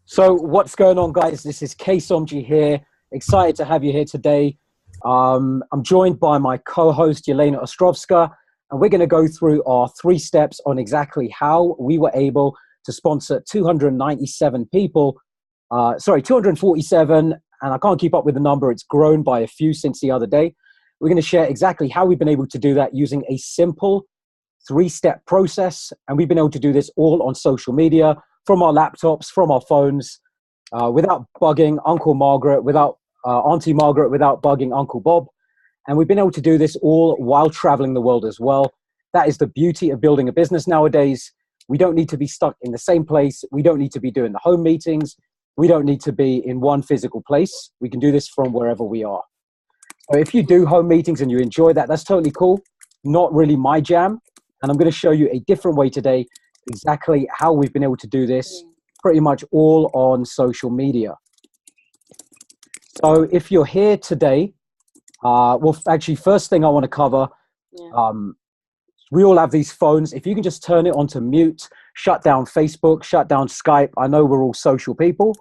So what's going on, guys? This is Somji here. Excited to have you here today. I'm joined by my co-host, Jelena Ostrovska, and we're going to go through our 3 steps on exactly how we were able to sponsor 297 people. 247, and I can't keep up with the number. It's grown by a few since the other day. We're going to share exactly how we've been able to do that using a simple 3-step process, and we've been able to do this all on social media, from our laptops, from our phones, without bugging Uncle Margaret, without Auntie Margaret, without bugging Uncle Bob. And we've been able to do this all while traveling the world as well. That is the beauty of building a business nowadays. We don't need to be stuck in the same place. We don't need to be doing the home meetings. We don't need to be in one physical place. We can do this from wherever we are. So if you do home meetings and you enjoy that, that's totally cool. Not really my jam. And I'm going to show you a different way today, exactly how we've been able to do this pretty much all on social media. So if you're here today, actually, first thing I want to cover, we all have these phones. If you can just turn it onto mute, shut down Facebook, shut down Skype. I know we're all social people.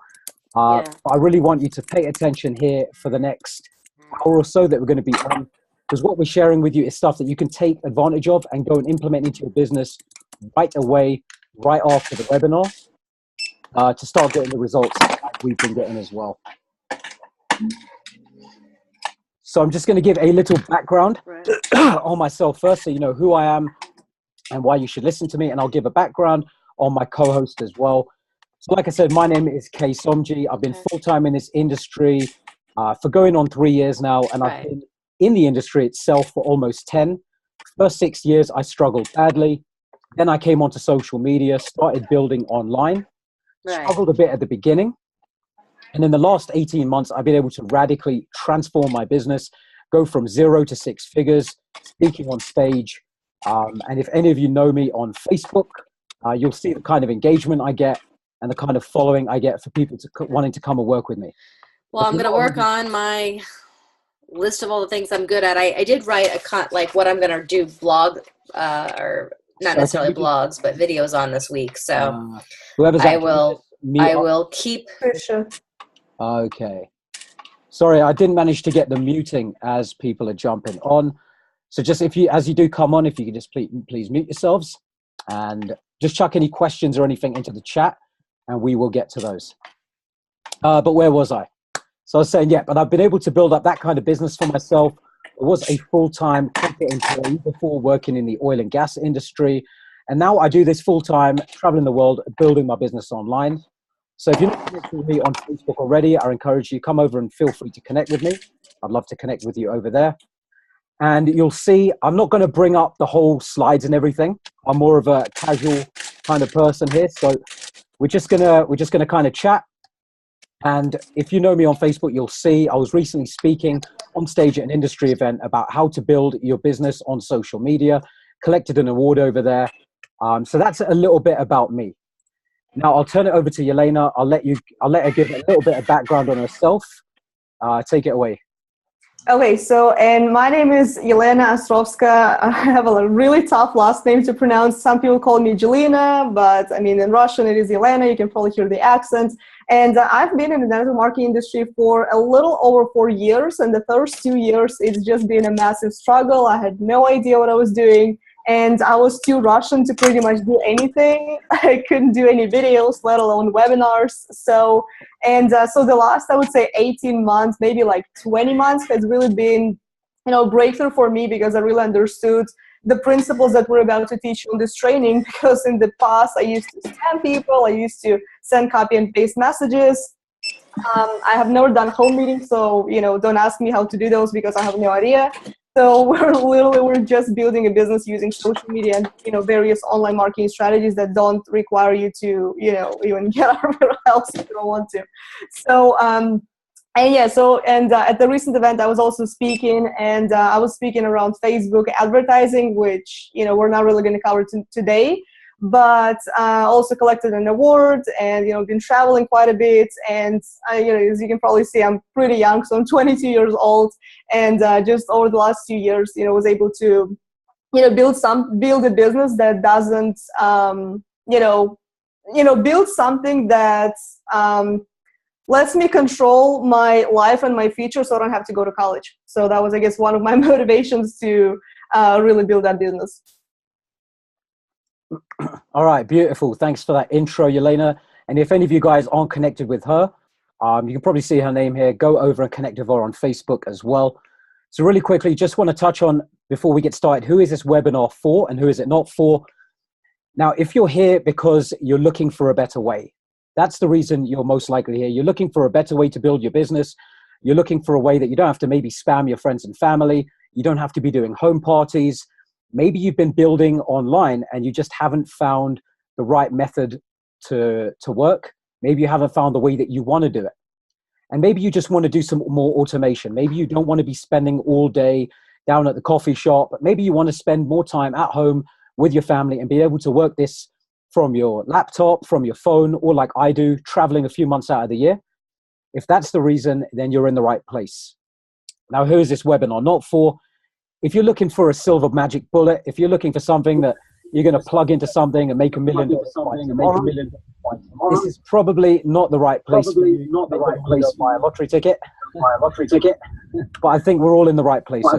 I really want you to pay attention here for the next hour or so that we're going to be on, because what we're sharing with you is stuff that you can take advantage of and go and implement into your business right away, right after the webinar, to start getting the results that we've been getting as well. So I'm just going to give a little background on myself first, so you know who I am and why you should listen to me, and I'll give a background on my co-host as well. So like I said, my name is Somji. I've been full-time in this industry for going on 3 years now, and I've been in the industry itself for almost 10. First 6 years, I struggled badly. Then I came onto social media, started building online, struggled a bit at the beginning. And in the last 18 months, I've been able to radically transform my business, go from 0 to 6 figures, speaking on stage. And if any of you know me on Facebook, you'll see the kind of engagement I get and the kind of following I get for people wanting to come and work with me. Well, I'm going to work on my list of all the things I'm good at. I did write what I'm going to do blog, or not necessarily blogs, but videos on this week. So I will keep. Okay. Sorry, I didn't manage to get the muting as people are jumping on. So just as you do come on, if you could just please mute yourselves and just chuck any questions or anything into the chat and we will get to those. But where was I? So I was saying, but I've been able to build up that kind of business for myself. I was a full-time corporate employee before, working in the oil and gas industry. And now I do this full-time, traveling the world, building my business online. So if you're not connected with me on Facebook already, I encourage you, come over and feel free to connect with me. I'd love to connect with you over there. And you'll see, I'm not going to bring up the whole slides and everything. I'm more of a casual kind of person here. So we're just gonna kind of chat. And if you know me on Facebook, you'll see I was recently speaking on stage at an industry event about how to build your business on social media, collected an award over there. So that's a little bit about me. Now I'll turn it over to Jelena. I'll let her give a little bit of background on herself. Take it away. Okay, and my name is Jelena Ostrovska. I have a really tough last name to pronounce. Some people call me Jelena, but I mean in Russian it is Jelena. You can probably hear the accent. And I've been in the network marketing industry for a little over 4 years. And the first 2 years, it's just been a massive struggle. I had no idea what I was doing. And I was too Russian to pretty much do anything. I couldn't do any videos, let alone webinars. So the last, I would say 18 months, maybe like 20 months has really been, breakthrough for me, because I really understood the principles that we're about to teach on this training. Because in the past, I used to scam people. I used to send copy and paste messages. I have never done home meetings, so, don't ask me how to do those because I have no idea. So we're just building a business using social media and, various online marketing strategies that don't require you to, even get out of your house if you don't want to. So, at the recent event, I was also speaking, and I was speaking around Facebook advertising, which, we're not really going to cover today. But also collected an award, and been traveling quite a bit, and as you can probably see, I'm pretty young, so I'm 22 years old, and just over the last 2 years, was able to build a business that doesn't build something that lets me control my life and my future, so I don't have to go to college. So that was, I guess, one of my motivations to really build that business. All right, beautiful. Thanks for that intro, Jelena. And if any of you guys aren't connected with her, you can probably see her name here. Go over and connect with her on Facebook as well. So really quickly, just want to touch on, before we get started, who is this webinar for and who is it not for? Now, if you're here because you're looking for a better way, that's the reason you're most likely here. You're looking for a better way to build your business. You're looking for a way that you don't have to maybe spam your friends and family. You don't have to be doing home parties. Maybe you've been building online and you just haven't found the right method to work. Maybe you haven't found the way that you want to do it. And maybe you just want to do some more automation. Maybe you don't want to be spending all day down at the coffee shop, but maybe you want to spend more time at home with your family and be able to work this from your laptop, from your phone, or like I do, traveling a few months out of the year. If that's the reason, then you're in the right place. Now, who is this webinar not for? If you're looking for a silver magic bullet, if you're looking for something that you're going to plug into something and make $1 million, this is probably not the right place. Probably not the right place to buy a lottery ticket. But I think we're all in the right place. Okay,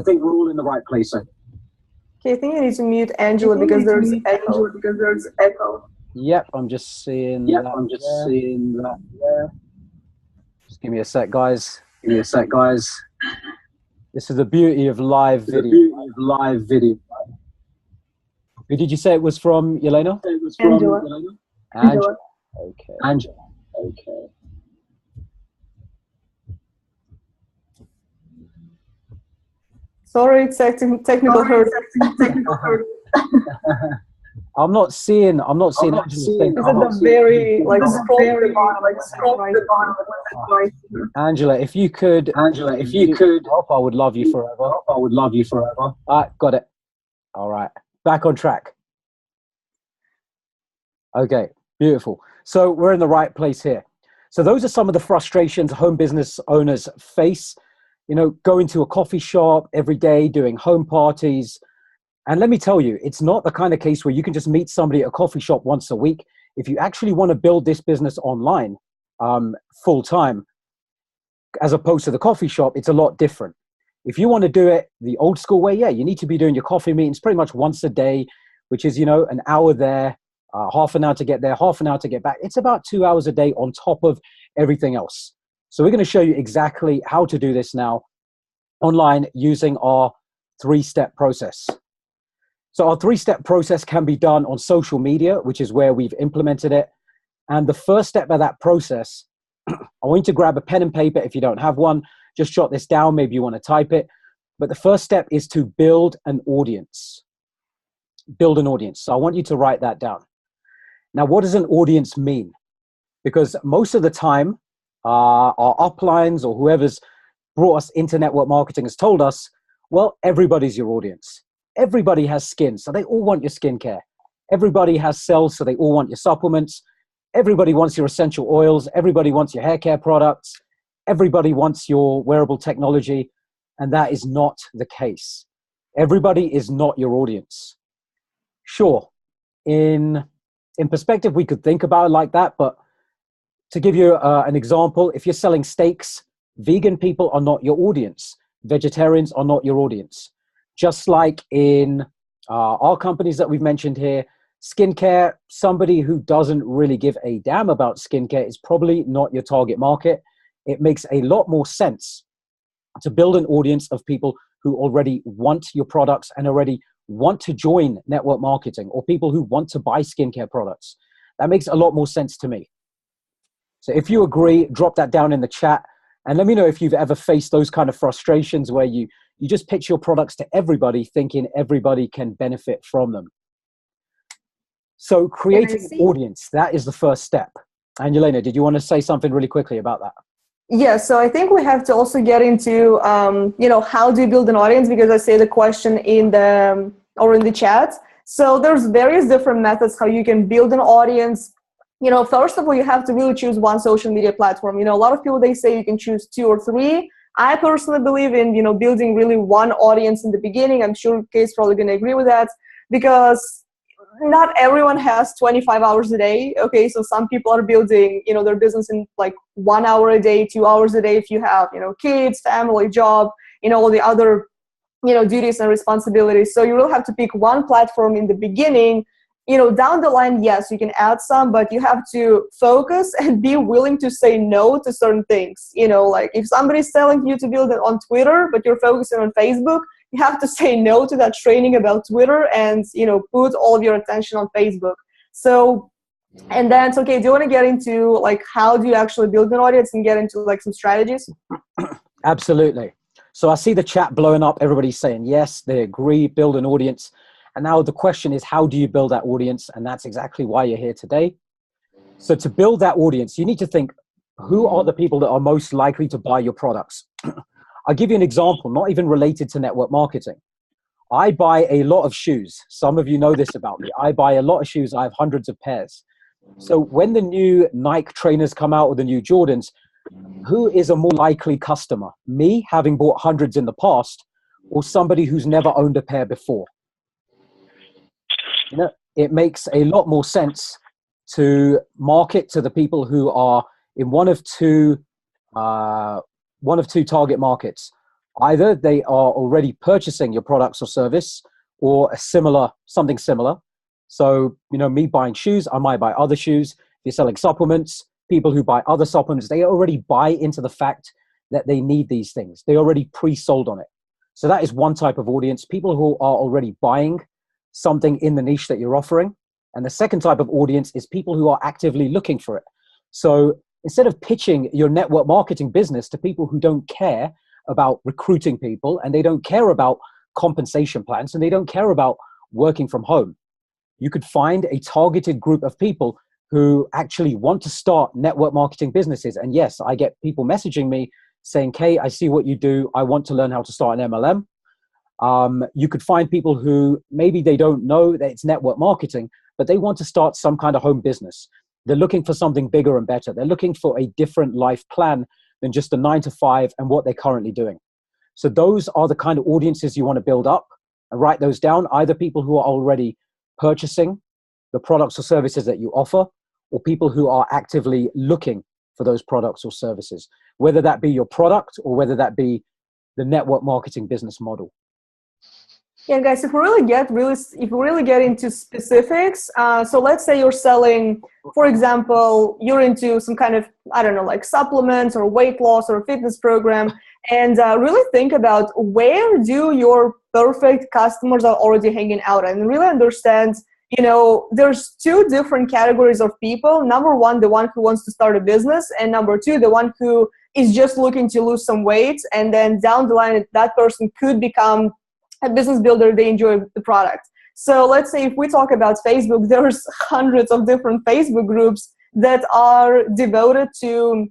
I think you need to mute Angela because there's echo. Yep, I'm just seeing that. Just give me a sec, guys. This is the beauty of live video. Who did you say it was from, Jelena? Angela. Okay. Sorry, technical hurt. I'm not seeing Angela's thing. Is it the very scroll to the bottom? Angela, if you could help, I would love you forever. Got it. All right, back on track. Okay, beautiful. So we're in the right place here. So those are some of the frustrations home business owners face. Going to a coffee shop every day, doing home parties. And let me tell you, it's not the kind of case where you can just meet somebody at a coffee shop once a week. If you actually want to build this business online full time, as opposed to the coffee shop, it's a lot different. If you want to do it the old school way, yeah, you need to be doing your coffee meetings pretty much once a day, which is, an hour there, half an hour to get there, half an hour to get back. It's about 2 hours a day on top of everything else. So we're going to show you exactly how to do this now online using our 3-step process. So our 3-step process can be done on social media, which is where we've implemented it. And the first step of that process, I want you to grab a pen and paper. If you don't have one, just jot this down. Maybe you want to type it. But the first step is to build an audience. Build an audience. So I want you to write that down. Now, what does an audience mean? Because most of the time, our uplines or whoever's brought us into network marketing has told us, well, everybody's your audience. Everybody has skin, so they all want your skincare. Everybody has cells, so they all want your supplements. Everybody wants your essential oils. Everybody wants your hair care products. Everybody wants your wearable technology. And that is not the case. Everybody is not your audience. Sure, in perspective, we could think about it like that, but to give you an example, if you're selling steaks, vegan people are not your audience. Vegetarians are not your audience. Just like in our companies that we've mentioned here, skincare, somebody who doesn't really give a damn about skincare is probably not your target market. It makes a lot more sense to build an audience of people who already want your products and already want to join network marketing, or people who want to buy skincare products. That makes a lot more sense to me. So if you agree, drop that down in the chat and let me know if you've ever faced those kind of frustrations where you just pitch your products to everybody thinking everybody can benefit from them. So creating an audience, that is the first step. And Jelena, did you want to say something really quickly about that? Yeah, so I think we have to also get into, how do you build an audience? Because I say the question in the chat. So there's various different methods how you can build an audience. First of all, you have to really choose one social media platform. A lot of people, they say you can choose 2 or 3. I personally believe in, building really one audience in the beginning. I'm sure Kate's probably going to agree with that, because not everyone has 25 hours a day. Okay, so some people are building, their business in like 1 hour a day, 2 hours a day. If you have, kids, family, job, all the other, duties and responsibilities. So you will have to pick one platform in the beginning. Down the line, yes, you can add some, but you have to focus and be willing to say no to certain things. Like if somebody's telling you to build it on Twitter, but you're focusing on Facebook, you have to say no to that training about Twitter and, put all of your attention on Facebook. So, and then it's okay. Do you want to get into like, how do you actually build an audience and get into like some strategies? Absolutely. So I see the chat blowing up. Everybody's saying, yes, they agree, build an audience. And now the question is, how do you build that audience? And that's exactly why you're here today. So to build that audience, you need to think, who are the people that are most likely to buy your products? I'll give you an example, not even related to network marketing. I buy a lot of shoes. Some of you know this about me. I buy a lot of shoes. I have hundreds of pairs. So when the new Nike trainers come out or the new Jordans, who is a more likely customer? Me, having bought hundreds in the past, or somebody who's never owned a pair before? It makes a lot more sense to market to the people who are in one of two target markets. Either they are already purchasing your products or service, or something similar. So, me buying shoes, I might buy other shoes. If you're selling supplements, people who buy other supplements, they already buy into the fact that they need these things. They already pre-sold on it. So that is one type of audience, people who are already buying something in the niche that you're offering. And the second type of audience is people who are actively looking for it. So instead of pitching your network marketing business to people who don't care about recruiting people, and they don't care about compensation plans, and they don't care about working from home, you could find a targeted group of people who actually want to start network marketing businesses. And yes, I get people messaging me saying, Kay, I see what you do. I want to learn how to start an MLM. You could find people who maybe they don't know that it's network marketing, but they want to start some kind of home business. They're looking for something bigger and better. They're looking for a different life plan than just a 9 to 5 and what they're currently doing. So those are the kind of audiences you want to build up, and write those down. Either people who are already purchasing the products or services that you offer, or people who are actively looking for those products or services, whether that be your product or whether that be the network marketing business model. Yeah, guys, if we really get into specifics, so let's say you're selling, for example, you're into some kind of, I don't know, like supplements or weight loss or a fitness program, and really think about where do your perfect customers are already hanging out, and really understand, there's two different categories of people. Number one, the one who wants to start a business, and number two, the one who is just looking to lose some weight, and then down the line, that person could become a business builder. They enjoy the product. So let's say if we talk about Facebook, there's hundreds of different Facebook groups that are devoted to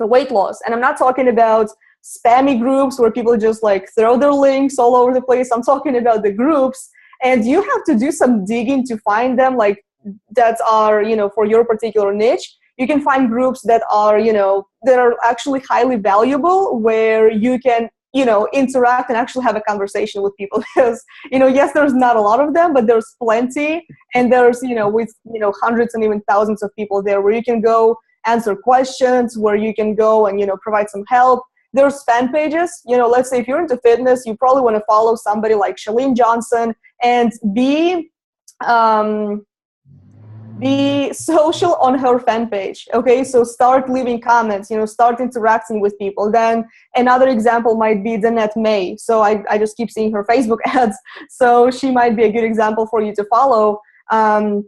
weight loss. And I'm not talking about spammy groups where people just like throw their links all over the place. I'm talking about the groups, and you have to do some digging to find them, like that are, for your particular niche. You can find groups that are, that are actually highly valuable, where you can interact and actually have a conversation with people. Because, yes, there's not a lot of them, but there's plenty. And there's, with, hundreds and even thousands of people there where you can go answer questions, where you can go and, provide some help. There's fan pages. Let's say if you're into fitness, you probably want to follow somebody like Chalene Johnson and be social on her fan page. Okay, so start leaving comments, start interacting with people. Then another example might be Danette May. So I just keep seeing her Facebook ads. So she might be a good example for you to follow. And,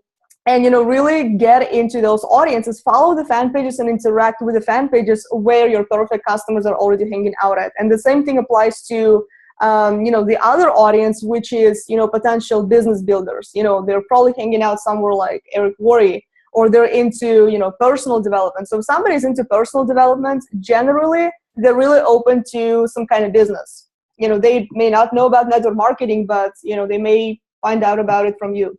really get into those audiences, follow the fan pages and interact with the fan pages where your perfect customers are already hanging out at. And the same thing applies to the other audience, which is, potential business builders. They're probably hanging out somewhere like Eric Worre, or they're into, personal development. So if somebody's into personal development, generally, they're really open to some kind of business. They may not know about network marketing, but, they may find out about it from you.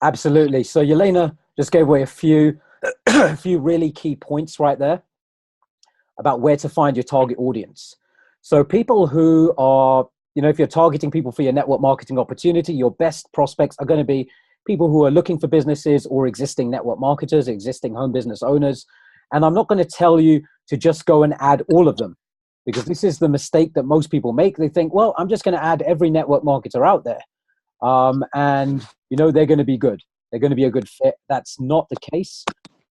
Absolutely. So Jelena just gave away a few really key points right there about where to find your target audience. So people who are if you're targeting people for your network marketing opportunity, your best prospects are going to be people who are looking for businesses or existing network marketers, existing home business owners. And I'm not going to tell you to just go and add all of them, because this is the mistake that most people make. They think, well, I'm just going to add every network marketer out there. And they're going to be good. They're going to be a good fit. That's not the case.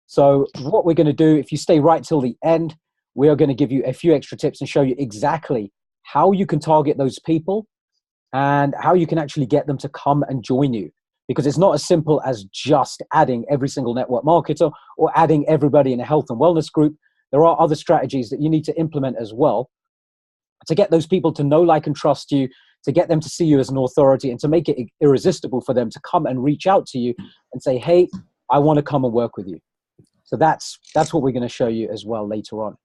So what we're going to do, if you stay right till the end, we are going to give you a few extra tips and show you exactly how you can target those people and how you can actually get them to come and join you. Because it's not as simple as just adding every single network marketer or adding everybody in a health and wellness group. There are other strategies that you need to implement as well to get those people to know, like, and trust you, to get them to see you as an authority, and to make it irresistible for them to come and reach out to you and say, hey, I want to come and work with you. So that's what we're going to show you as well later on.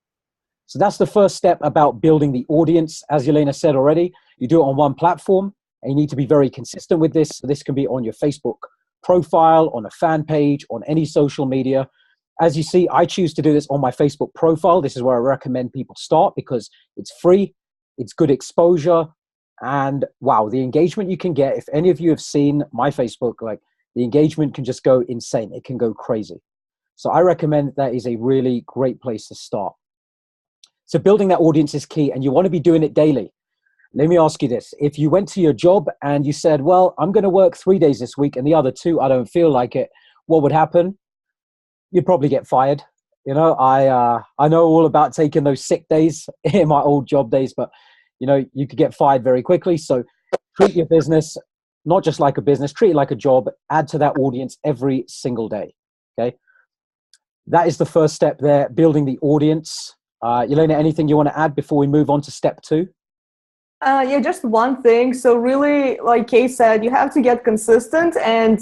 So that's the first step about building the audience. As Jelena said already, you do it on one platform, and you need to be very consistent with this. So this can be on your Facebook profile, on a fan page, on any social media. As you see, I choose to do this on my Facebook profile. This is where I recommend people start because it's free, it's good exposure, and wow, the engagement you can get. If any of you have seen my Facebook, like, the engagement can just go insane. It can go crazy. So I recommend that is a really great place to start. So building that audience is key, and you want to be doing it daily. Let me ask you this. If you went to your job and you said, well, I'm going to work 3 days this week and the other 2, I don't feel like it, what would happen? You'd probably get fired. I know all about taking those sick days in my old job days, but you could get fired very quickly. So treat your business not just like a business, treat it like a job, add to that audience every single day. Okay. That is the first step there, building the audience. Jelena, anything you want to add before we move on to step 2? Yeah, just one thing. So really, like Kay said, you have to get consistent and,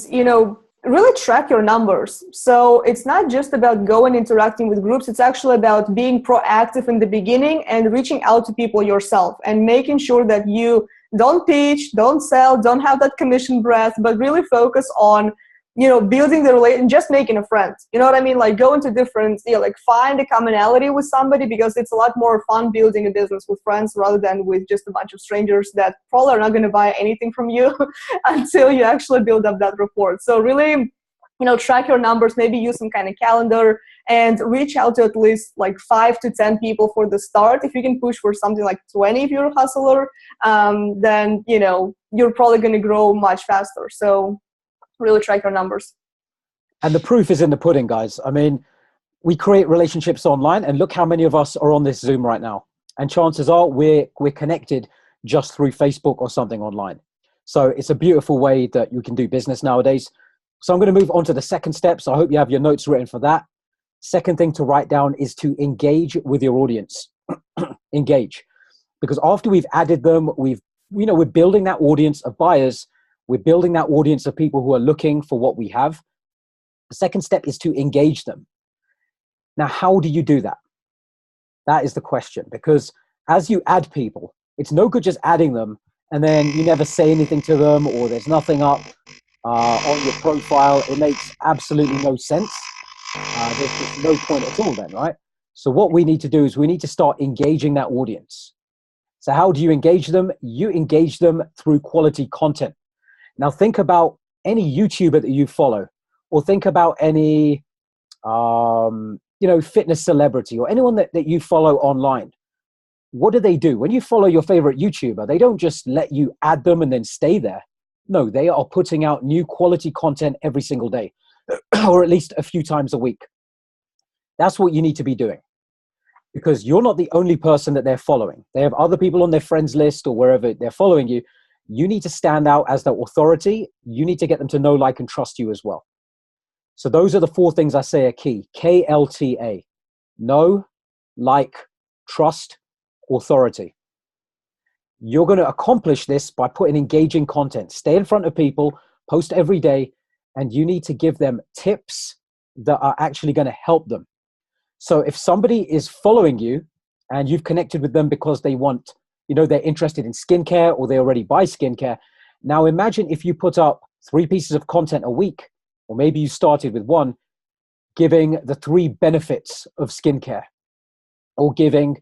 really track your numbers. So it's not just about going interacting with groups. It's actually about being proactive in the beginning and reaching out to people yourself and making sure that you don't pitch, don't sell, don't have that commission breath, but really focus on building the relation, just making a friend. You know what I mean? Like go into different, find a commonality with somebody, because it's a lot more fun building a business with friends rather than with just a bunch of strangers that probably are not going to buy anything from you until you actually build up that rapport. So really, track your numbers, maybe use some kind of calendar and reach out to at least like 5 to 10 people for the start. If you can push for something like 20, if you're a hustler, then, you're probably going to grow much faster. So really track your numbers. And the proof is in the pudding, guys. I mean, we create relationships online, and look how many of us are on this Zoom right now. And chances are we're connected just through Facebook or something online. So it's a beautiful way that you can do business nowadays. So I'm going to move on to the second step. So I hope you have your notes written for that. Second thing to write down is to engage with your audience. Engage. Because after we've added them, we're building that audience of buyers. We're building that audience of people who are looking for what we have. The second step is to engage them. Now, how do you do that? That is the question, because as you add people, it's no good just adding them and then you never say anything to them, or there's nothing up on your profile. It makes absolutely no sense. There's just no point at all then, right? So what we need to do is we need to start engaging that audience. So how do you engage them? You engage them through quality content. Now think about any YouTuber that you follow, or think about any, fitness celebrity or anyone that you follow online. What do? When you follow your favorite YouTuber, they don't just let you add them and then stay there. No, they are putting out new quality content every single day, or at least a few times a week. That's what you need to be doing, because you're not the only person that they're following. They have other people on their friends list or wherever they're following you. You need to stand out as the authority. You need to get them to know, like, and trust you as well. So those are the 4 things I say are key. KLTA. Know, like, trust, authority. You're going to accomplish this by putting engaging content. Stay in front of people, post every day, and you need to give them tips that are actually going to help them. So if somebody is following you and you've connected with them because they want, they're interested in skincare, or they already buy skincare. Now imagine if you put up 3 pieces of content a week, or maybe you started with 1, giving the 3 benefits of skincare, or giving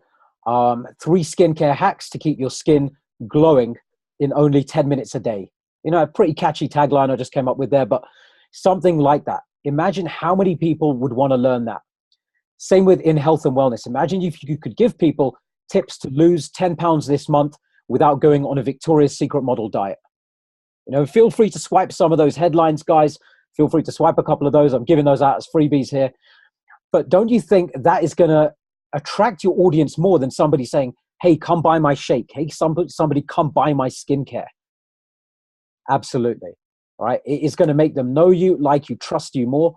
3 skincare hacks to keep your skin glowing in only 10 minutes a day. You know, a pretty catchy tagline I just came up with there, but something like that. Imagine how many people would want to learn that. Same with in health and wellness. Imagine if you could give people tips to lose 10 pounds this month without going on a Victoria's Secret model diet. You know, feel free to swipe some of those headlines, guys. Feel free to swipe a couple of those. I'm giving those out as freebies here. But don't you think that is going to attract your audience more than somebody saying, hey, come buy my shake. Hey, somebody come buy my skincare. Absolutely. All right. It is going to make them know you, like you, trust you more.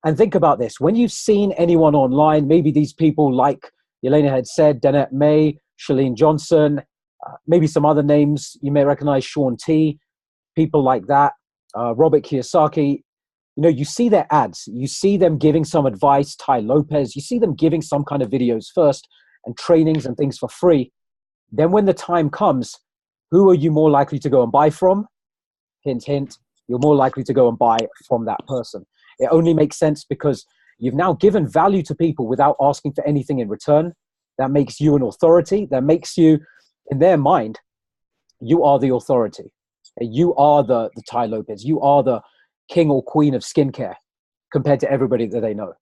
And think about this. When you've seen anyone online, maybe these people like Jelena had said, Danette May, Shalene Johnson, maybe some other names you may recognize, Sean T, people like that, Robert Kiyosaki. You know, you see their ads, you see them giving some advice, Tai Lopez, you see them giving some kind of videos first and trainings and things for free. Then when the time comes, who are you more likely to go and buy from? Hint, hint, you're more likely to go and buy from that person. It only makes sense because you've now given value to people without asking for anything in return. That makes you an authority. That makes you, in their mind, you are the authority. You are the Tai Lopez. You are the king or queen of skincare compared to everybody that they know.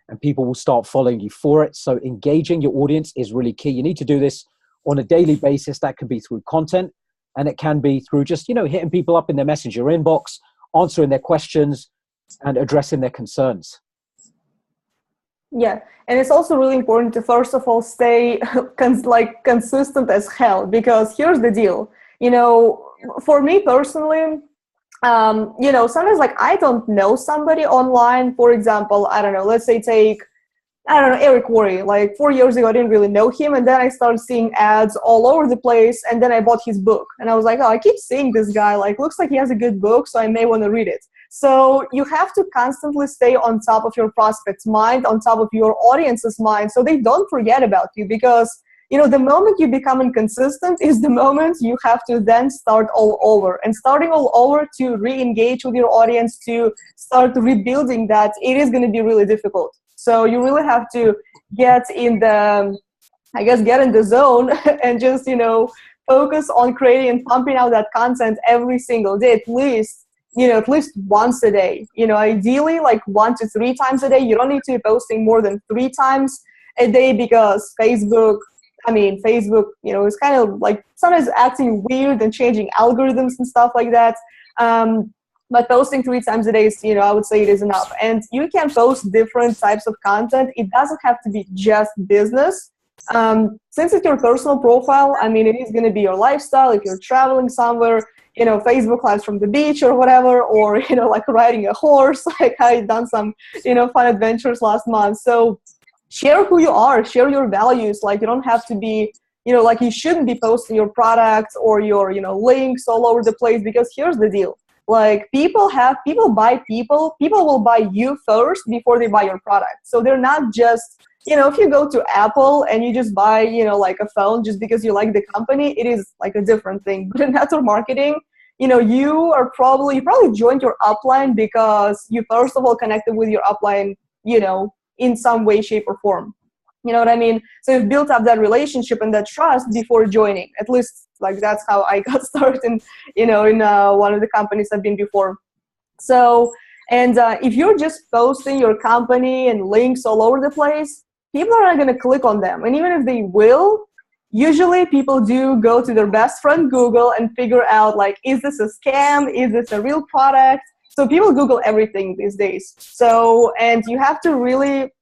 And people will start following you for it. So engaging your audience is really key. You need to do this on a daily basis. That can be through content, and it can be through just, you know, hitting people up in their messenger inbox, answering their questions and addressing their concerns. Yeah, and it's also really important to first of all stay consistent as hell, because here's the deal. You know, for me personally, you know, sometimes like I don't know somebody online. For example, I don't know, let's say take, I don't know, Eric Worre. Like 4 years ago, I didn't really know him. And then I started seeing ads all over the place. And then I bought his book. And I was like, oh, I keep seeing this guy. Like, looks like he has a good book, so I may want to read it. So you have to constantly stay on top of your prospect's mind, on top of your audience's mind, so they don't forget about you. Because, you know, the moment you become inconsistent is the moment you have to then start all over. And starting all over to re-engage with your audience, to start rebuilding that, it is going to be really difficult. So you really have to get in the, I guess, get in the zone and just, you know, focus on creating and pumping out that content every single day, at least, you know, at least once a day. You know, ideally like 1 to 3 times a day. You don't need to be posting more than 3 times a day, because Facebook, you know, is kind of like sometimes acting weird and changing algorithms and stuff like that. But posting 3 times a day is, you know, I would say it is enough. And you can post different types of content. It doesn't have to be just business. Since it's your personal profile, I mean, it is going to be your lifestyle. If you're traveling somewhere, you know, Facebook lives from the beach or whatever, or, you know, like riding a horse, like I've done some, you know, fun adventures last month. So share who you are, share your values. Like, you don't have to be, you know, like you shouldn't be posting your products or your, you know, links all over the place, because here's the deal. Like people buy people will buy you first before they buy your product. So they're not just, you know, if you go to Apple and you just buy, you know, like a phone just because you like the company, it is like a different thing. But in network marketing, you know, you probably joined your upline because you first of all connected with your upline, you know, in some way, shape or form. You know what I mean? So you've built up that relationship and that trust before joining. At least like that's how I got started in, you know, in one of the companies I've been before. So, and if you're just posting your company and links all over the place, people are not going to click on them. And even if they will, usually people do go to their best friend Google and figure out like, is this a scam? Is this a real product? So people Google everything these days. So, and you have to really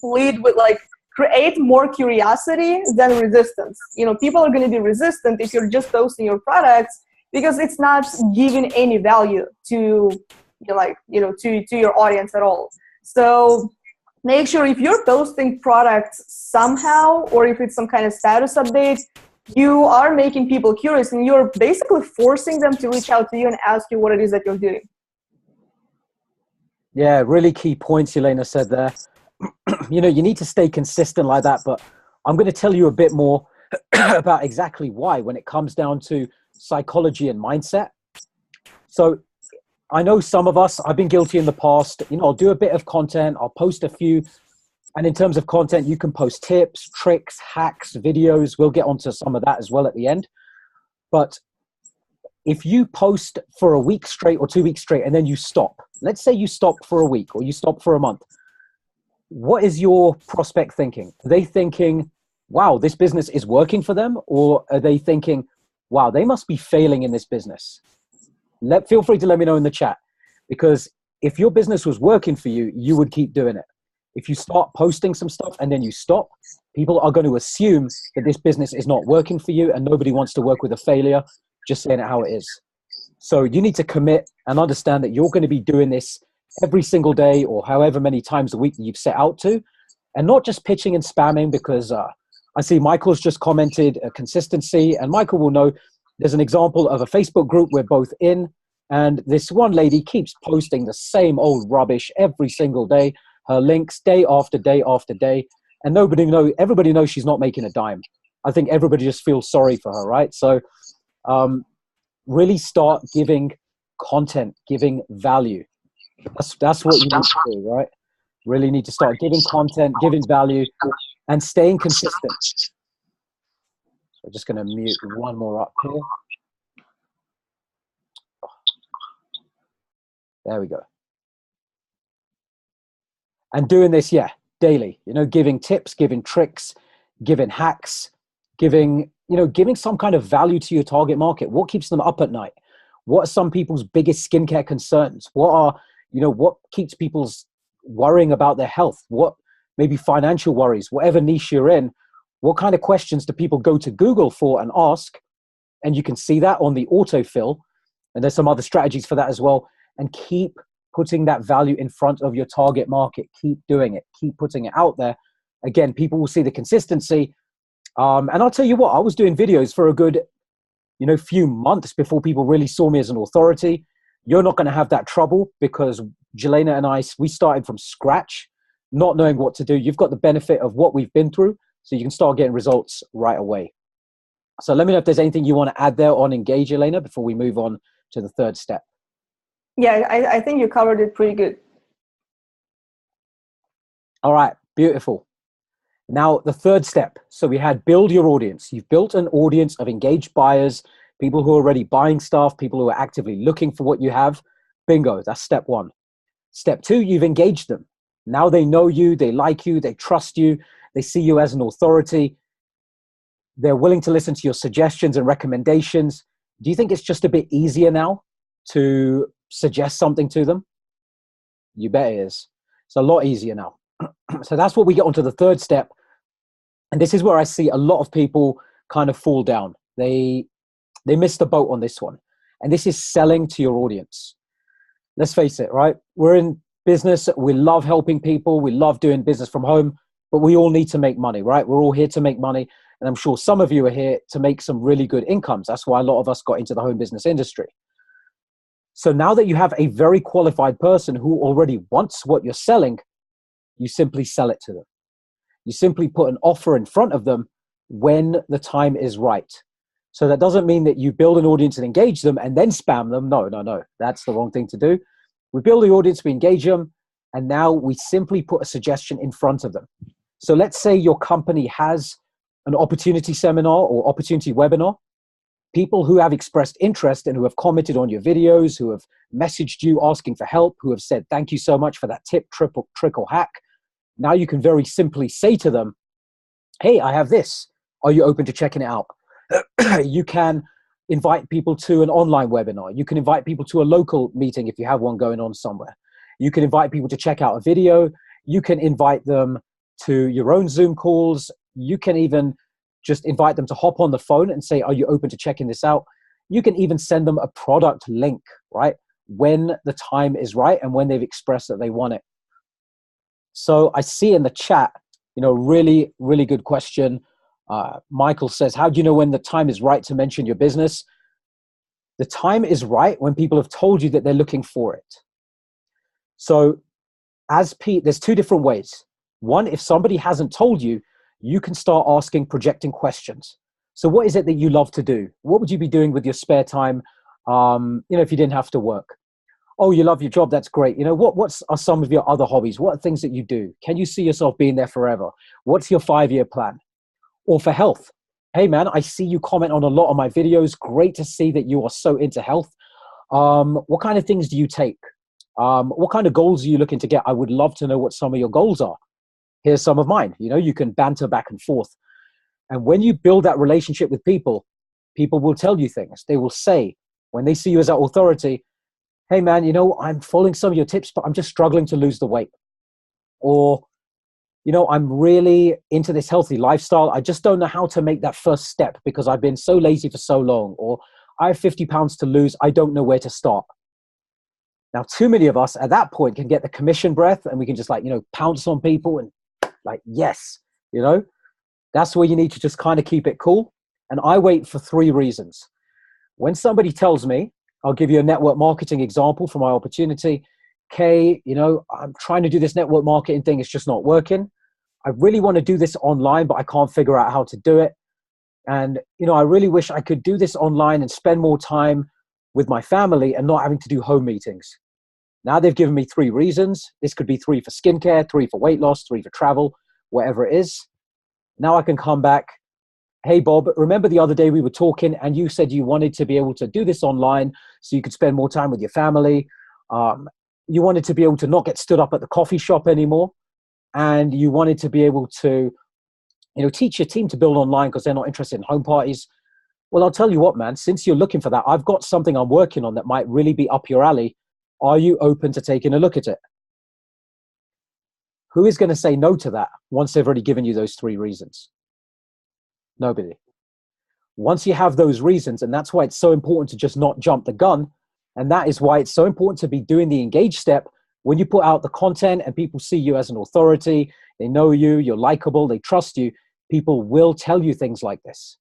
lead with like, create more curiosity than resistance. You know, people are going to be resistant if you're just posting your products, because it's not giving any value to, you know, like, you know, to your audience at all. So make sure if you're posting products somehow, or if it's some kind of status update, you are making people curious and you're basically forcing them to reach out to you and ask you what it is that you're doing. Yeah, really key points Jelena said there. You know, you need to stay consistent like that, but I'm going to tell you a bit more about exactly why when it comes down to psychology and mindset. So I know some of us, I've been guilty in the past, you know, I'll do a bit of content, I'll post a few, and in terms of content, you can post tips, tricks, hacks, videos. We'll get onto some of that as well at the end. But if you post for a week straight or 2 weeks straight and then you stop, let's say you stop for a week or you stop for a month, what is your prospect thinking? Are they thinking, wow, this business is working for them? Or are they thinking, wow, they must be failing in this business? Feel free to let me know in the chat, because if your business was working for you, you would keep doing it. If you start posting some stuff and then you stop, people are going to assume that this business is not working for you, and nobody wants to work with a failure. Just saying it how it is. So you need to commit and understand that you're going to be doing this every single day or however many times a week that you've set out to, and not just pitching and spamming, because I see Michael's just commented consistency, and Michael will know there's an example of a Facebook group we're both in, and this one lady keeps posting the same old rubbish every single day, her links day after day after day, and everybody knows she's not making a dime. I think everybody just feels sorry for her, right? So really start giving content, giving value. That's what you need to do, right? Really need to start giving content, giving value, and staying consistent. So I'm just going to mute one more up here. There we go. And doing this, daily, giving tips, giving tricks, giving hacks, giving some kind of value to your target market. What keeps them up at night? What are some people's biggest skincare concerns? What keeps people's worrying about their health? What maybe financial worries, whatever niche you're in, what kind of questions do people go to Google for and ask? And you can see that on the autofill. And there's some other strategies for that as well. And keep putting that value in front of your target market. Keep doing it. Keep putting it out there. Again, people will see the consistency. And I'll tell you what, I was doing videos for a good, few months before people really saw me as an authority. You're not going to have that trouble, because Jelena and I, we started from scratch, not knowing what to do. You've got the benefit of what we've been through, so you can start getting results right away. So let me know if there's anything you want to add there on Engage, Jelena, before we move on to the third step. Yeah, I think you covered it pretty good. All right, beautiful. Now, the third step. So we had build your audience. You've built an audience of engaged buyers, people who are already buying stuff, people who are actively looking for what you have. Bingo, that's step one. Step two, you've engaged them. Now they know you, they like you, they trust you, they see you as an authority. They're willing to listen to your suggestions and recommendations. Do you think it's just a bit easier now to suggest something to them? You bet it is. It's a lot easier now. So that's what we get onto the third step. And this is where I see a lot of people kind of fall down. They miss the boat on this one. And this is selling to your audience. Let's face it, right? We're in business. We love helping people. We love doing business from home, but we all need to make money, right? We're all here to make money. And I'm sure some of you are here to make some really good incomes. That's why a lot of us got into the home business industry. So now that you have a very qualified person who already wants what you're selling, you simply sell it to them. You simply put an offer in front of them when the time is right. So that doesn't mean that you build an audience and engage them and then spam them. No. That's the wrong thing to do. We build the audience, we engage them, and now we simply put a suggestion in front of them. So let's say your company has an opportunity seminar or opportunity webinar. People who have expressed interest and who have commented on your videos, who have messaged you asking for help, who have said, thank you so much for that tip, trick, or hack. Now you can very simply say to them, hey, I have this. Are you open to checking it out? You can invite people to an online webinar. You can invite people to a local meeting if you have one going on somewhere. You can invite people to check out a video. You can invite them to your own Zoom calls. You can even just invite them to hop on the phone and say, are you open to checking this out? You can even send them a product link, right? When the time is right and when they've expressed that they want it. So I see in the chat, really, really good question. Michael says, how do you know when the time is right to mention your business? The time is right when people have told you that they're looking for it. So there's two different ways. One, if somebody hasn't told you, you can start asking projecting questions. So what is it that you love to do? What would you be doing with your spare time, if you didn't have to work? Oh, you love your job. That's great. What are some of your other hobbies? What are things that you do? Can you see yourself being there forever? What's your 5-year plan? Or for health, hey man, I see you comment on a lot of my videos. Great to see that you are so into health. What kind of things do you take? What kind of goals are you looking to get? I would love to know what some of your goals are. Here's some of mine. You know, you can banter back and forth. And when you build that relationship with people, people will tell you things. They will say, when they see you as that authority, hey man, you know, I'm following some of your tips, but I'm just struggling to lose the weight. Or, you know, I'm really into this healthy lifestyle. I just don't know how to make that first step because I've been so lazy for so long. Or I have 50 pounds to lose. I don't know where to start. Now, too many of us at that point can get the commission breath and we can just, like, you know, pounce on people and like, yes, you know, that's where you need to just kind of keep it cool. And I wait for 3 reasons. When somebody tells me, I'll give you a network marketing example for my opportunity. Kay, you know, I'm trying to do this network marketing thing. It's just not working. I really want to do this online, but I can't figure out how to do it. And, you know, I really wish I could do this online and spend more time with my family and not having to do home meetings. Now they've given me 3 reasons. This could be 3 for skincare, 3 for weight loss, 3 for travel, whatever it is. Now I can come back. Hey, Bob, remember the other day we were talking and you said you wanted to be able to do this online so you could spend more time with your family. You wanted to be able to not get stood up at the coffee shop anymore. And you wanted to be able to, you know, teach your team to build online because they're not interested in home parties. Well, I'll tell you what, man, since you're looking for that, I've got something I'm working on that might really be up your alley. Are you open to taking a look at it? Who is going to say no to that once they've already given you those 3 reasons? Nobody. Once you have those reasons, and that's why it's so important to just not jump the gun. And that is why it's so important to be doing the engage step. When you put out the content and people see you as an authority, they know you, you're likable, they trust you, people will tell you things like this.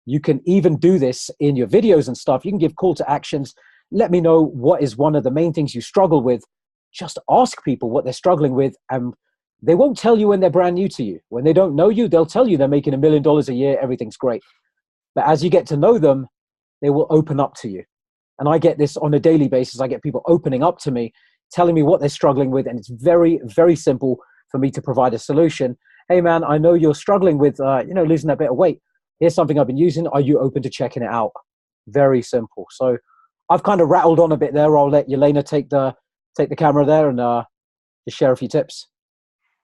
You can even do this in your videos and stuff. You can give call to actions. Let me know what is one of the main things you struggle with. Just ask people what they're struggling with, and they won't tell you when they're brand new to you. When they don't know you, they'll tell you they're making $1 million a year, everything's great. But as you get to know them, they will open up to you. And I get this on a daily basis. I get people opening up to me, telling me what they're struggling with, and it's very, very simple for me to provide a solution. Hey man, I know you're struggling with you know, losing a bit of weight. Here's something I've been using. Are you open to checking it out? Very simple. So I've kind of rattled on a bit there. I'll let Jelena take the camera there and just share a few tips.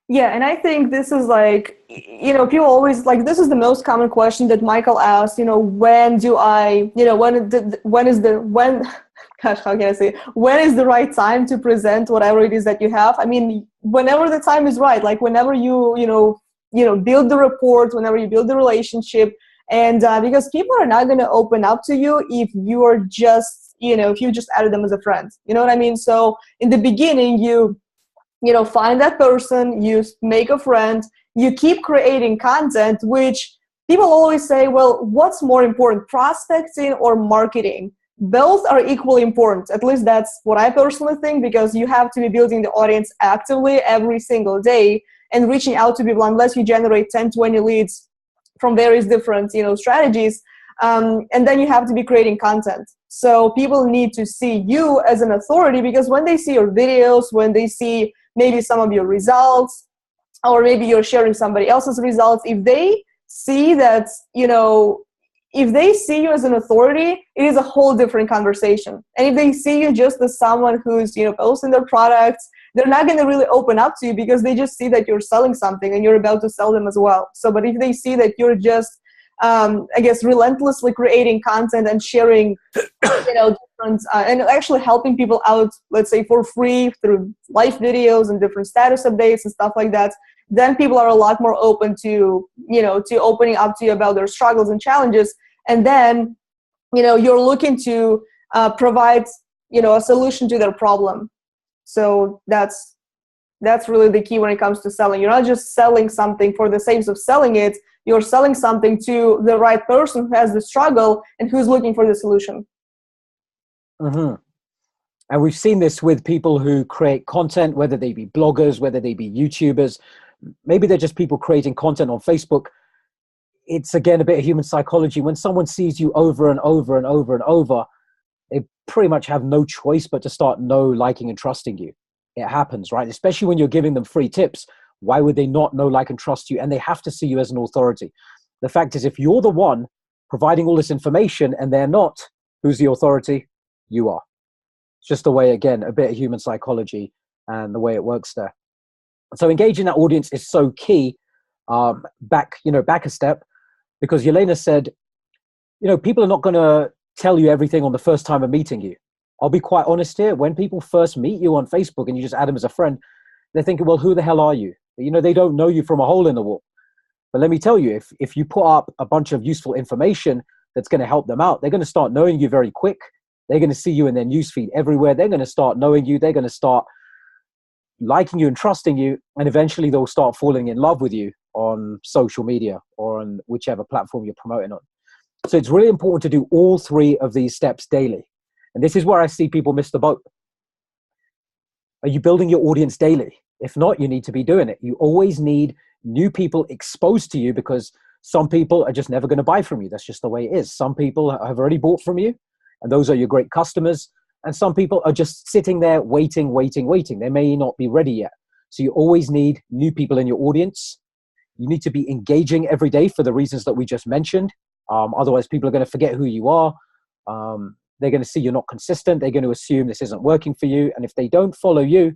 Yeah, and I think this is like, you know, people always like, this is the most common question that Michael asks, you know, when do I, you know, when gosh, how can I say, when is the right time to present whatever it is that you have? I mean, whenever the time is right, like whenever you build the rapport, whenever you build the relationship, and because people are not going to open up to you if you are just, you know, if you just added them as a friend, you know what I mean? So in the beginning, you know, find that person, you make a friend, you keep creating content, which people always say, well, what's more important, prospecting or marketing? Both are equally important. At least that's what I personally think, because you have to be building the audience actively every single day and reaching out to people unless you generate 10, 20 leads from various different, you know, strategies. And then you have to be creating content. So people need to see you as an authority, because when they see your videos, when they see maybe some of your results, or maybe you're sharing somebody else's results, if they see that, you know, if they see you as an authority, it is a whole different conversation. And if they see you just as someone who's, you know, posting their products, they're not going to really open up to you because they just see that you're selling something and you're about to sell them as well. So, but if they see that you're just, I guess, relentlessly creating content and sharing, you know, different, and actually helping people out, let's say for free through live videos and different status updates and stuff like that, then people are a lot more open to, you know, to opening up to you about their struggles and challenges. And then, you know, you're looking to provide, you know, a solution to their problem. So that's really the key when it comes to selling. You're not just selling something for the sake of selling it. You're selling something to the right person who has the struggle and who's looking for the solution. Mm-hmm. And we've seen this with people who create content, whether they be bloggers, whether they be YouTubers. Maybe they're just people creating content on Facebook. It's, again, a bit of human psychology. When someone sees you over and over and over and over, they pretty much have no choice but to start liking and trusting you. It happens, right? Especially when you're giving them free tips. Why would they not know, like, and trust you? And they have to see you as an authority. The fact is, if you're the one providing all this information and they're not, who's the authority? You are. It's just the way, again, a bit of human psychology and the way it works there. So engaging that audience is so key. Back a step, because Jelena said, people are not going to tell you everything on the first time of meeting you. I'll be quite honest here. When people first meet you on Facebook and you just add them as a friend, they're thinking, well, who the hell are you? They don't know you from a hole in the wall. But let me tell you, if you put up a bunch of useful information that's going to help them out, they're going to start knowing you very quick. They're going to see you in their newsfeed everywhere. They're going to start knowing you. They're going to start liking you and trusting you. And eventually they'll start falling in love with you on social media or on whichever platform you're promoting on. So it's really important to do all three of these steps daily. And this is where I see people miss the boat. Are you building your audience daily? If not, you need to be doing it. You always need new people exposed to you, because some people are just never going to buy from you. That's just the way it is. Some people have already bought from you, and those are your great customers. And some people are just sitting there waiting. They may not be ready yet. So you always need new people in your audience. You need to be engaging every day for the reasons that we just mentioned. Otherwise, people are going to forget who you are. They're going to see you're not consistent. They're going to assume this isn't working for you. And if they don't follow you,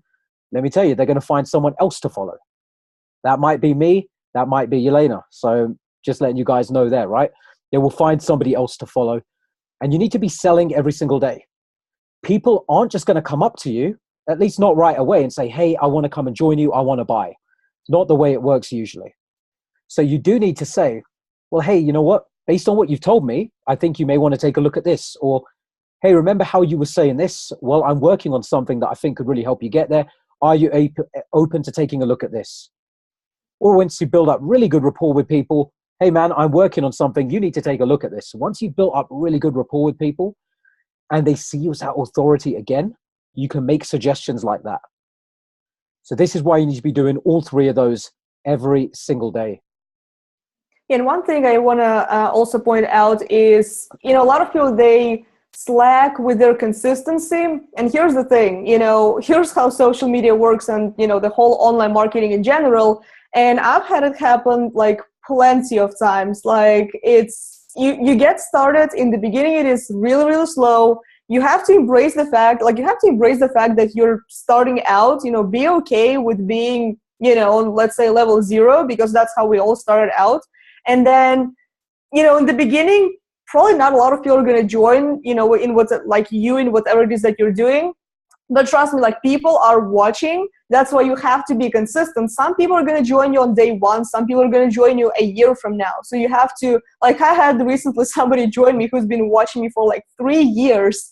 let me tell you, they're going to find someone else to follow. That might be me. That might be Jelena. So just letting you guys know there, right? They will find somebody else to follow. And you need to be selling every single day. People aren't just going to come up to you, at least not right away, and say, hey, I want to come and join you. I want to buy. It's not the way it works usually. So you do need to say, well, hey, you know what? Based on what you've told me, I think you may want to take a look at this. Or, hey, remember how you were saying this? Well, I'm working on something that I think could really help you get there. Are you open to taking a look at this? Or once you build up really good rapport with people, hey, man, I'm working on something. You need to take a look at this. Once you've built up really good rapport with people and they see you as that authority again, you can make suggestions like that. So this is why you need to be doing all three of those every single day. And one thing I want to also point out is, a lot of people, they slack with their consistency. And here's the thing, here's how social media works and, the whole online marketing in general. And I've had it happen like plenty of times. Like you get started in the beginning, it is really, really slow. You have to embrace the fact, that you're starting out, be okay with being, let's say level 0, because that's how we all started out. And then, in the beginning, probably not a lot of people are going to join, in whatever it is that you're doing. But trust me, people are watching. That's why you have to be consistent. Some people are going to join you on day 1. Some people are going to join you a year from now. So you have to, I had recently somebody join me who's been watching me for 3 years.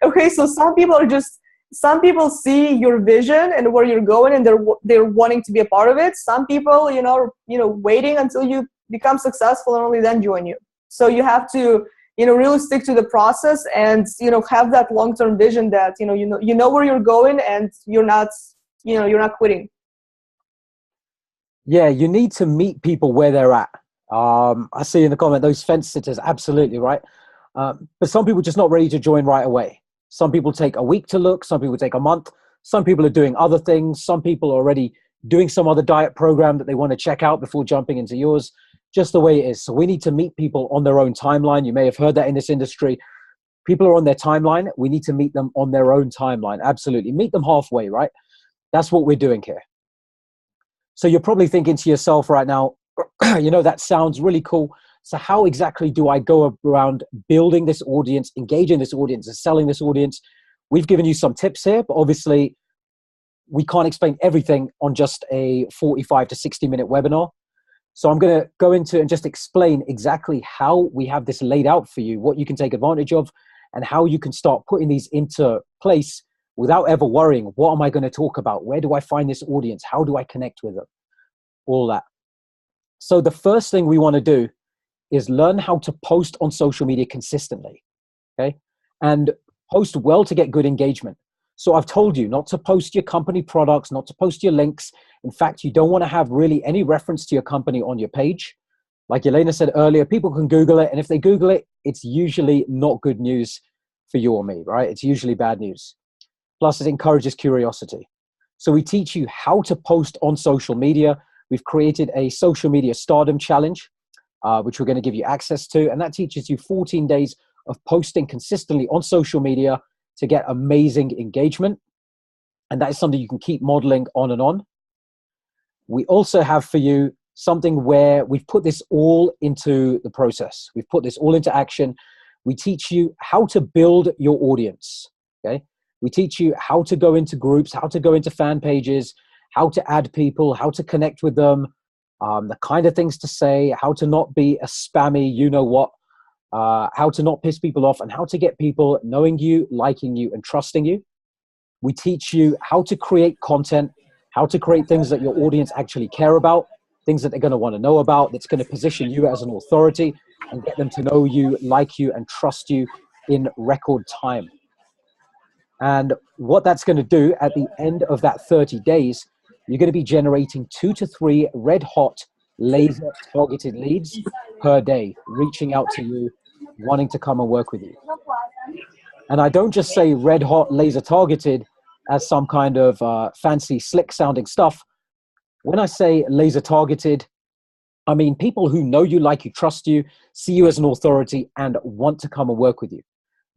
Okay, so some people see your vision and where you're going, and they're wanting to be a part of it. Some people, waiting until you become successful and only then join you. So you have to, really stick to the process and, have that long-term vision that, you know where you're going and you're not quitting. Yeah, you need to meet people where they're at. I see in the comment, those fence sitters, absolutely right. But some people just not ready to join right away. Some people take a week to look. Some people take a month. Some people are doing other things. Some people are already doing some other diet program that they want to check out before jumping into yours. Just the way it is. So we need to meet people on their own timeline. You may have heard that in this industry. People are on their timeline. We need to meet them on their own timeline. Absolutely. Meet them halfway, right? That's what we're doing here. So you're probably thinking to yourself right now, that sounds really cool. So how exactly do I go around building this audience, engaging this audience, and selling this audience? We've given you some tips here, but obviously we can't explain everything on just a 45 to 60-minute webinar. So I'm going to go into and just explain exactly how we have this laid out for you, what you can take advantage of, and how you can start putting these into place without ever worrying, what am I going to talk about? Where do I find this audience? How do I connect with them? All that. So the first thing we want to do is learn how to post on social media consistently, okay? And post well to get good engagement. So I've told you not to post your company products, not to post your links. In fact, you don't want to have really any reference to your company on your page. Like Jelena said earlier, people can Google it. And if they Google it, it's usually not good news for you or me, right? It's usually bad news. Plus, it encourages curiosity. So we teach you how to post on social media. We've created a social media stardom challenge. which we're going to give you access to. And that teaches you 14 days of posting consistently on social media to get amazing engagement. And that is something you can keep modeling on and on. We also have for you something where we've put this all into the process. We've put this all into action. We teach you how to build your audience, okay? We teach you how to go into groups, how to go into fan pages, how to add people, how to connect with them, the kind of things to say, how to not be a spammy, you know what, how to not piss people off, and how to get people knowing you, liking you, and trusting you. We teach you how to create content, how to create things that your audience actually care about, things that they're going to want to know about, that's going to position you as an authority and get them to know you, like you, and trust you in record time. And what that's going to do at the end of that 30 days, you're going to be generating 2 to 3 red hot laser targeted leads per day, reaching out to you, wanting to come and work with you. And I don't just say red hot laser targeted as some kind of fancy slick sounding stuff. When I say laser targeted, I mean people who know you, like you, trust you, see you as an authority, and want to come and work with you.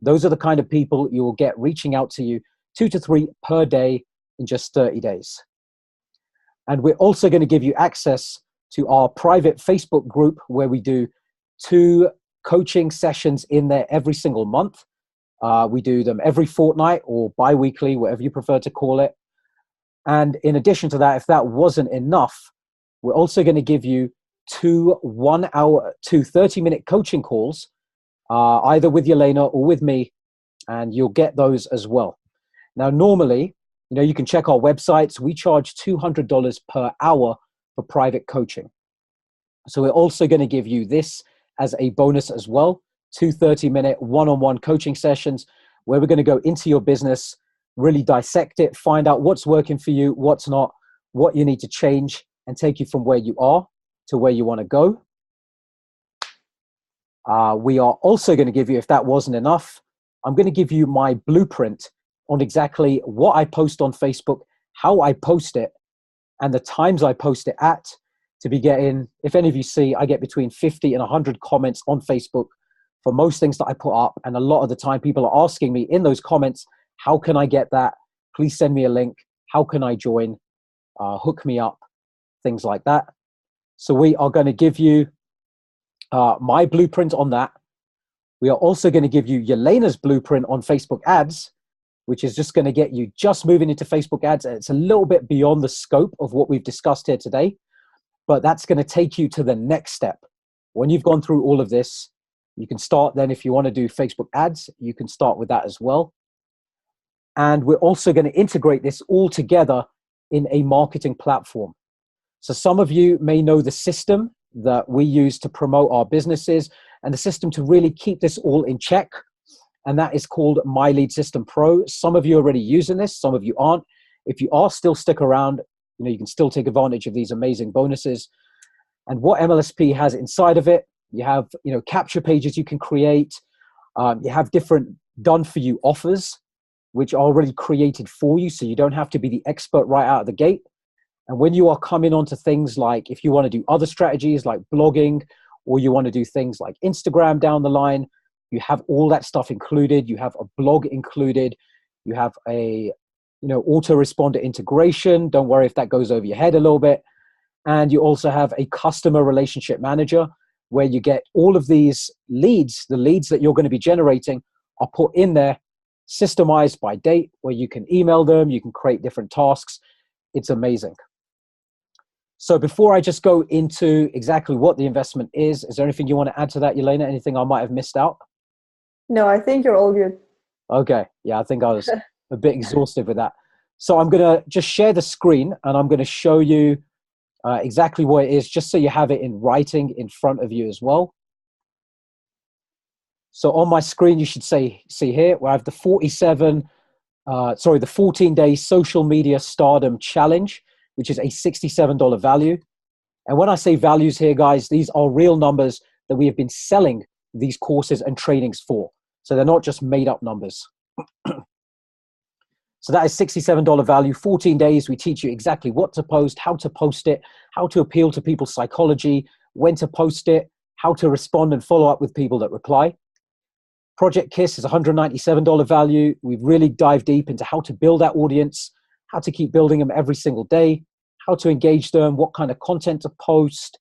Those are the kind of people you will get reaching out to you 2 to 3 per day in just 30 days. And we're also going to give you access to our private Facebook group where we do 2 coaching sessions in there every single month. We do them every fortnight or bi-weekly, whatever you prefer to call it. And in addition to that, if that wasn't enough, we're also going to give you 2 30-minute coaching calls, either with Jelena or with me, and you'll get those as well. Now, normally, you can check our websites. We charge $200 per hour for private coaching. So we're also going to give you this as a bonus as well, 2 30-minute one-on-one coaching sessions where we're going to go into your business, really dissect it, find out what's working for you, what's not, what you need to change, and take you from where you are to where you want to go. We are also going to give you, if that wasn't enough, I'm going to give you my blueprint on exactly what I post on Facebook, how I post it, and the times I post it at, to be getting, if any of you see, I get between 50 and 100 comments on Facebook for most things that I put up. And a lot of the time people are asking me in those comments, how can I get that? Please send me a link. How can I join? Hook me up, things like that. So we are going to give you my blueprint on that. We are also going to give you Jelena's blueprint on Facebook ads, which is just going to get you just moving into Facebook ads. It's a little bit beyond the scope of what we've discussed here today, but that's going to take you to the next step. When you've gone through all of this, you can start then, if you want to do Facebook ads, you can start with that as well. And we're also going to integrate this all together in a marketing platform. So some of you may know the system that we use to promote our businesses and the system to really keep this all in check. And that is called My Lead System Pro. Some of you are already using this, some of you aren't. If you are, still stick around. You can still take advantage of these amazing bonuses. And what MLSP has inside of it, you have, capture pages you can create. You have different done-for-you offers, which are already created for you, so you don't have to be the expert right out of the gate. And when you are coming onto things like, if you want to do other strategies like blogging, or you want to do things like Instagram down the line, you have all that stuff included. You have a blog included. You have a, autoresponder integration. Don't worry if that goes over your head a little bit. And you also have a customer relationship manager where you get all of these leads, the leads that you're going to be generating are put in there, systemized by date, where you can email them, you can create different tasks. It's amazing. So before I just go into exactly what the investment is there anything you want to add to that, Jelena? Anything I might have missed out? No, I think you're all good. Okay. Yeah, I think I was a bit exhaustive with that. So I'm going to just share the screen and I'm going to show you exactly what it is, just so you have it in writing in front of you as well. So on my screen, you should see here, where I have the 14-day social media stardom challenge, which is a $67 value. And when I say values here, guys, these are real numbers that we have been selling these courses and trainings for. So they're not just made up numbers. So that is $67 value, 14 days. We teach you exactly what to post, how to post it, how to appeal to people's psychology, when to post it, how to respond and follow up with people that reply. Project KISS is $197 value. We've really dived deep into how to build that audience, how to keep building them every single day, how to engage them, what kind of content to post,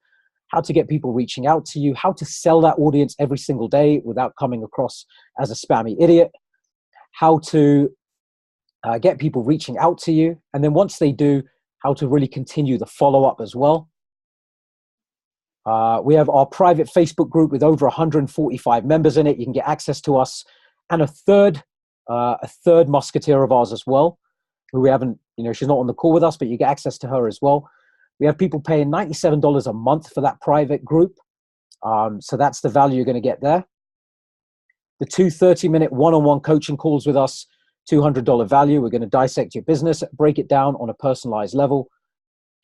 how to get people reaching out to you, how to sell that audience every single day without coming across as a spammy idiot, how to get people reaching out to you. And then once they do, how to really continue the follow-up as well. We have our private Facebook group with over 145 members in it. You can get access to us and a third musketeer of ours as well, who we haven't, she's not on the call with us, but you get access to her as well. We have people paying $97 a month for that private group. So that's the value you're going to get there. The 2 30-minute one-on-one coaching calls with us, $200 value. We're going to dissect your business, break it down on a personalized level.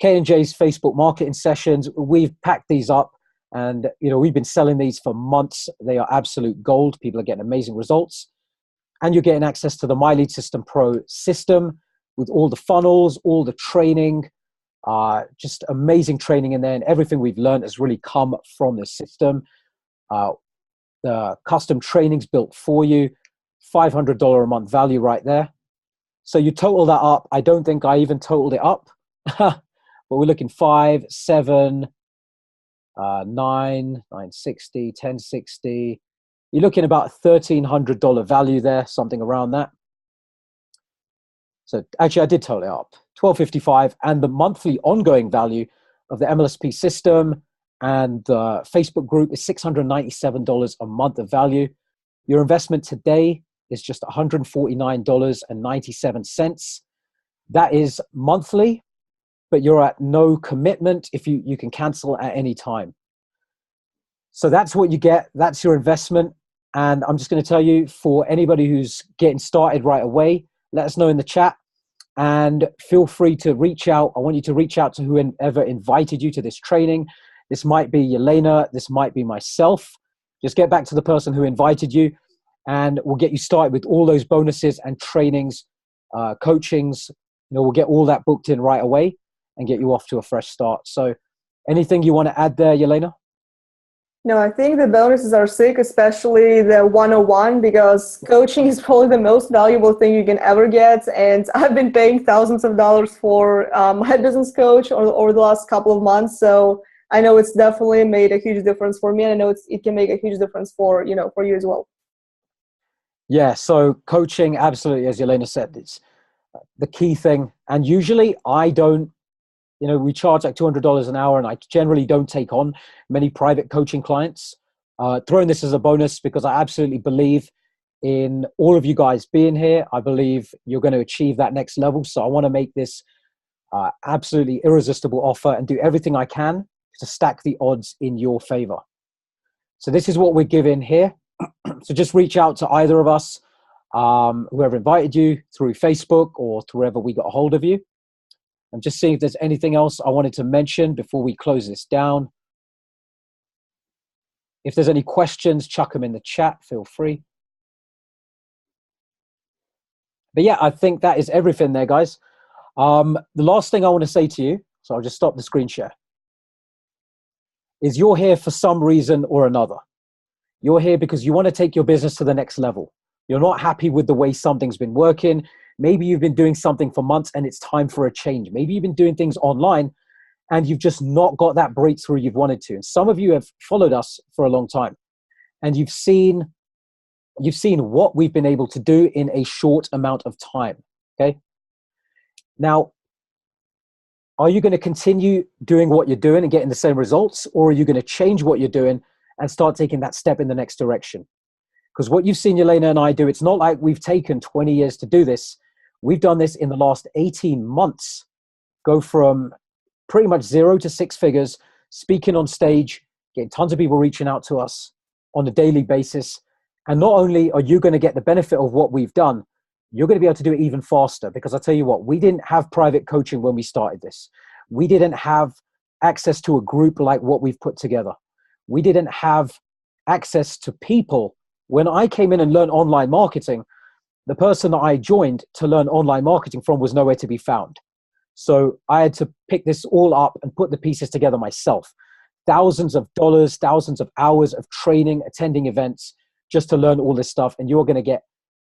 K&J's Facebook marketing sessions, we've packed these up and, we've been selling these for months. They are absolute gold. People are getting amazing results. And you're getting access to the My Lead System Pro system with all the funnels, all the training, just amazing training in there. And everything we've learned has really come from the system. The custom trainings built for you, $500 a month value right there. So you total that up. I don't think I even totaled it up. But we're looking 5, 7, 9, 960, 1060. You're looking about $1,300 value there, something around that. So actually, I did total it up, $1,255, and the monthly ongoing value of the MLSP system and the Facebook group is $697 a month of value. Your investment today is just $149.97. That is monthly, but you're at no commitment. If you can cancel at any time. So that's what you get. That's your investment. And I'm just going to tell you, for anybody who's getting started right away, let us know in the chat and feel free to reach out. I want you to reach out to whoever invited you to this training. This might be Jelena. This might be myself. Just get back to the person who invited you and we'll get you started with all those bonuses and trainings, coachings. We'll get all that booked in right away and get you off to a fresh start. So anything you want to add there, Jelena? No, I think the bonuses are sick, especially the 101, because coaching is probably the most valuable thing you can ever get. And I've been paying thousands of dollars for my business coach over the last couple of months. So I know it's definitely made a huge difference for me. And I know it can make a huge difference for you as well. Yeah, so coaching, absolutely, as Jelena said, it's the key thing. And usually I don't, we charge like $200 an hour, and I generally don't take on many private coaching clients. Throwing this as a bonus because I absolutely believe in all of you guys being here. I believe you're going to achieve that next level. So I want to make this absolutely irresistible offer and do everything I can to stack the odds in your favor. So this is what we're giving here. So just reach out to either of us, whoever invited you through Facebook or through wherever we got a hold of you. I'm just seeing if there's anything else I wanted to mention before we close this down. If there's any questions, chuck them in the chat, feel free. But yeah, I think that is everything there, guys. The last thing I want to say to you, so I'll just stop the screen share, is you're here for some reason or another. You're here because you want to take your business to the next level. You're not happy with the way something's been working. Maybe you've been doing something for months and it's time for a change. Maybe you've been doing things online and you've just not got that breakthrough you've wanted to. And some of you have followed us for a long time and you've seen what we've been able to do in a short amount of time, okay? Now, are you going to continue doing what you're doing and getting the same results, or are you going to change what you're doing and start taking that step in the next direction? Because what you've seen Jelena and I do, it's not like we've taken 20 years to do this. We've done this in the last 18 months, go from pretty much 0 to 6 figures, speaking on stage, getting tons of people reaching out to us on a daily basis. And not only are you going to get the benefit of what we've done, you're going to be able to do it even faster. Because I'll tell you what, we didn't have private coaching when we started this. We didn't have access to a group like what we've put together. We didn't have access to people. When I came in and learned online marketing, the person that I joined to learn online marketing from was nowhere to be found. So I had to pick this all up and put the pieces together myself. thousands of dollars, thousands of hours of training, attending events, just to learn all this stuff. And you're going to get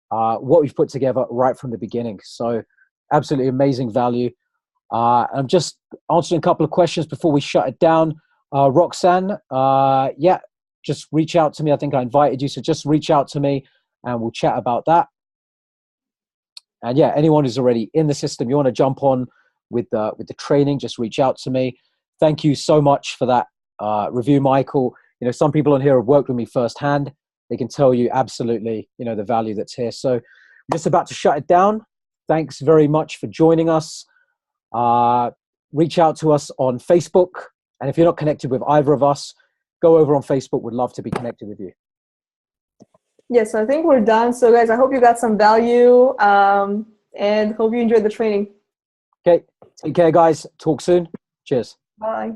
what we've put together right from the beginning. So absolutely amazing value. I'm just answering a couple of questions before we shut it down. Roxanne, yeah, just reach out to me. I think I invited you, so just reach out to me and we'll chat about that. And yeah, anyone who's already in the system, you want to jump on with the training, just reach out to me. Thank you so much for that review, Michael. You know, some people on here have worked with me firsthand. They can tell you absolutely, you know, the value that's here. So I'm just about to shut it down. Thanks very much for joining us. Reach out to us on Facebook. And if you're not connected with either of us, go over on Facebook. We'd love to be connected with you. Yes, I think we're done. So guys, I hope you got some value and hope you enjoyed the training. Okay. Take care, guys. Talk soon. Cheers. Bye.